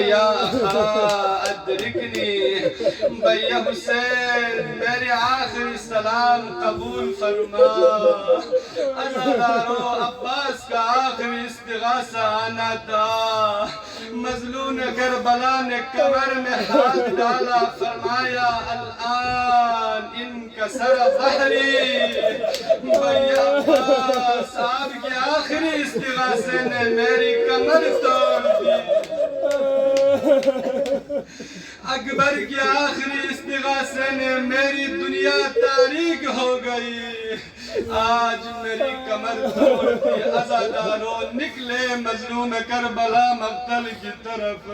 یا اخا ادرکنی، بھیا حسین میرے آخری سلام قبول فرما۔ عزادارو عباس کا آخری استغاثہ آنا تھا۔ مظلوم کربلا نے کمر میں ہاتھ ڈالا، فرمایا الآن انکسر ظہری۔ بھیا عباس آپ کے آخری استغاثے نے میری کمر توڑ دی۔ اکبر کے آخری استغاثے نے میری دنیا تاریک ہو گئی۔ آج میری کمر توڑ دی۔ عزادارو نکلے مظلوم کربلا مقتل کی طرف۔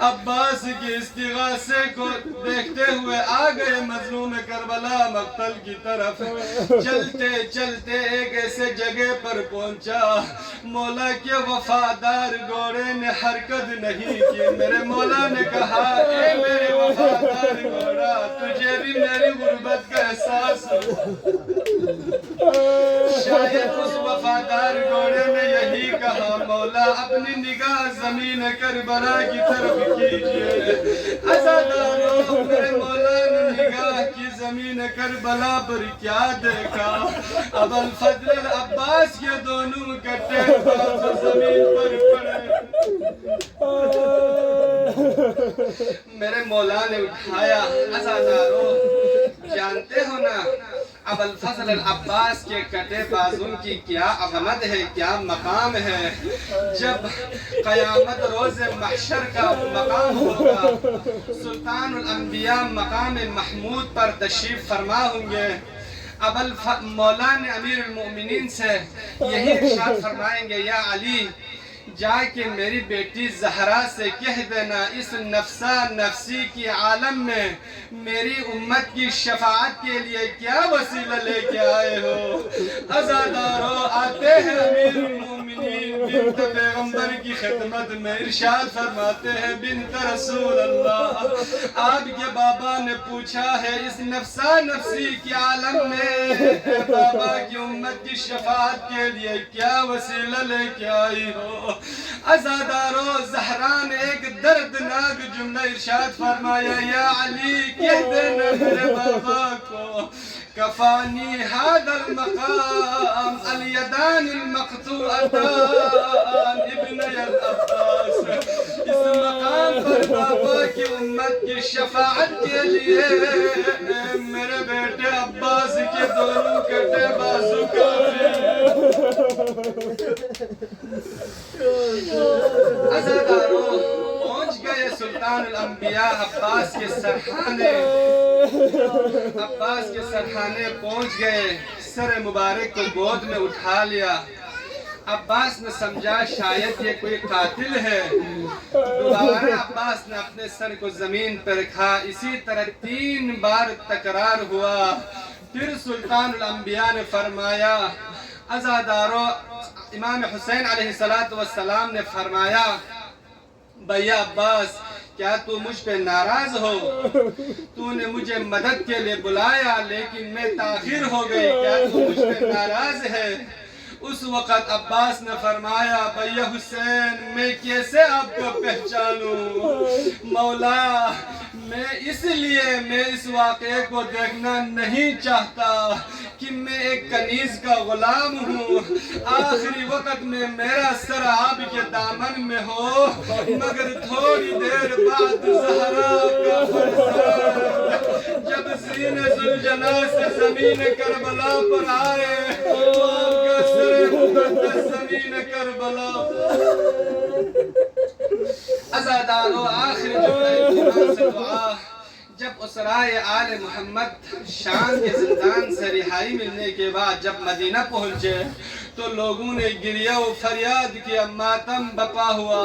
عباس کے استغاثے کو دیکھتے ہوئے آ گئے مظلوم کربلا مقتل کی طرف۔ چلتے چلتے ایک ایسے جگہ پر پہنچا، مولا کے وفادار گھوڑے نے حرکت نہیں کی۔ میرے مولا نے کہا اے میرے وفادار گھوڑا، تجھے بھی میری غربت کا احساس ہو۔ شاید اس وفادار گھوڑے نے یہی کہا مولا اپنی نگاہ زمین کربلا کی طرف کیجئے۔ عزادارو میرے مولا نے نگاہ کی زمین کربلا پر کیا دیکھا؟ ابوالفضل عباس کے دونوں کٹے پاؤں زمین پر پڑے۔ میرے مولا نے اٹھایا۔ عزادارو جانتے ہو نا ابوالفضل العباس کے کٹے بازوں کی کیا عظمت ہے، کیا مقام ہے۔ جب قیامت روز محشر کا مقام ہوگا، سلطان الانبیاء مقام محمود پر تشریف فرما ہوں گے۔ مولا نے امیر المؤمنین سے یہی ارشاد فرمائیں گے یا علی جا کے میری بیٹی زہرا سے کہہ دینا اس نفسا نفسی کی عالم میں میری امت کی شفاعت کے لیے کیا وسیلہ لے کے آئے ہو۔ عزادارو آتے ہیں امیر المومنین بنت پیغمبر کی خدمت میں، ارشاد فرماتے ہیں بنت رسول اللہ، آپ کے بابا نے پوچھا ہے اس نفسا نفسی کی عالم میں بابا کی امت کی شفاعت کے لیے کیا وسیلہ لے کے آئی ہو۔ عزادارو زہرا نے ایک دردناک جملہ ارشاد فرمایا یا علی کہہ دینا میرے بابا کو کفانی هذا المقام الیدان المقطوعتان ابنی العباس۔ اس مقام پر بابا کی امت کی شفاعت کے لیے میرے بیٹے عباس کے دونوں کٹے بازو کافی۔ عزادارو پہنچ گئے سلطان الانبیاء عباس کے سرحانے۔ عباس کے سرحانے پہنچ گئے، سر مبارک کو گود میں اٹھا لیا۔ عباس نے سمجھا شاید یہ کوئی قاتل ہے۔ دوبارہ عباس نے اپنے سر کو زمین پر رکھا، اسی طرح 3 بار تکرار ہوا۔ پھر سلطان الانبیاء نے فرمایا عزادارو امام حسین علیہ السلام نے فرمایا بھیا عباس کیا تو مجھ پہ ناراض ہو؟ تو نے مجھے مدد کے لیے بلایا لیکن میں تاخیر ہو گئی، کیا تو مجھ پہ ناراض ہے؟ اس وقت عباس نے فرمایا بھیا حسین میں کیسے آپ کو پہچانوں؟ مولا میں اس واقعے کو دیکھنا نہیں چاہتا کہ میں ایک کنیز کا غلام ہوں، آخری وقت میں میرا سر آپ کے دامن میں ہو، مگر تھوڑی دیر بعد زہرا کا فرزند جب زین ذوالجلال سے زمین کربلا پر آئے تو آپ کا سر مقدس زمین کربلا۔ عزادارو آخر جملہ سے دعا جب اسرائے آل محمد شام کے زندان سے رہائی ملنے کے بعد جب مدینہ پہنچے تو لوگوں نے گریہ و فریاد کیا، ماتم بپا ہوا۔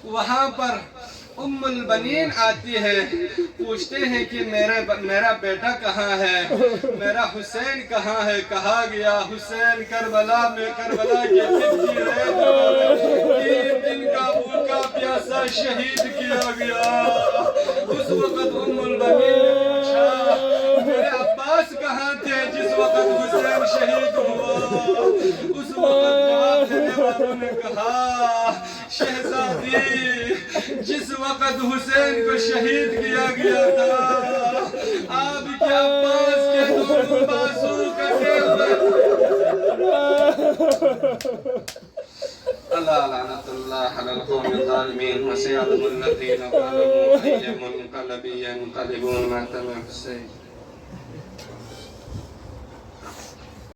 وہاں پر ام البنین آتی ہے، پوچھتے ہیں کہ میرا بیٹا کہاں ہے، میرا حسین کہاں ہے؟ کہا گیا حسین کربلا میں کربلا کے 3 دن کا بھوکا پیاسا شہید کیا گیا۔ اس وقت ام البنین نے پوچھا میرے عباس کہاں تھے جس وقت حسین شہید ہوا؟ اس وقت جواب دینے والوں نے کہا شہزادی جس وقت حسین کو شہید کیا گیا تھا آپ کے عباس کے دونوں بازو کٹے ہوئے اللہ لعنت اللہ علی القوم الظالمین وسيعلم الذين ظلموا أي منقلب ينقلبون ما تم حسين